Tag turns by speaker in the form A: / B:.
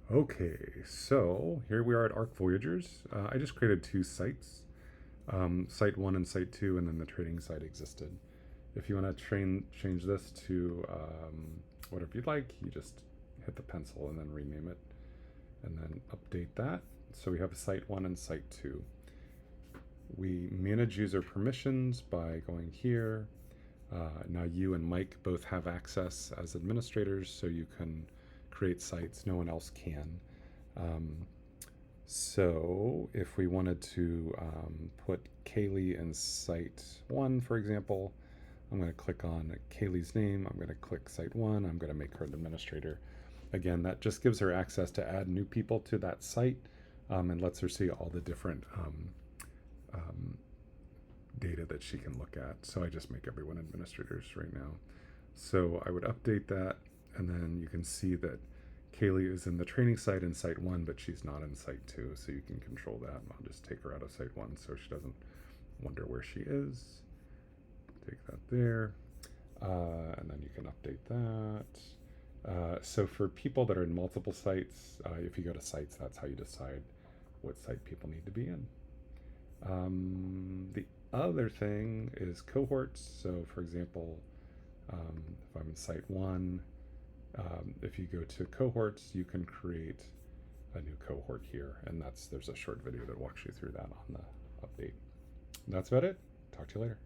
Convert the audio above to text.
A: Okay, so here we are at Arc Voyagers. I just created two sites, Site 1 and Site 2, and then the trading site existed. If you want to change this to whatever you'd like, you just hit the pencil and then rename it, and then update that. So we have Site 1 and Site 2. We manage user permissions by going here. Now you and Mike both have access as administrators, so you can create sites. No one else can. So if we wanted to put Kaylee in site 1, for example, I'm going to click on Kaylee's name. I'm going to click site 1. I'm going to make her an administrator. Again, that just gives her access to add new people to that site and lets her see all the different data that she can look at. So I just make everyone administrators right now. So I would update that, and then you can see that Kaylee is in the training site in site 1, but she's not in site 2, so you can control that. And I'll just take her out of site 1 so she doesn't wonder where she is. Take that there, and then you can update that. So for people that are in multiple sites, if you go to sites, that's how you decide what site people need to be in. The other thing is cohorts. So for example, if I'm in site 1, if you go to cohorts, you can create a new cohort here, and there's a short video that walks you through that on the update. And that's about it. Talk to you later.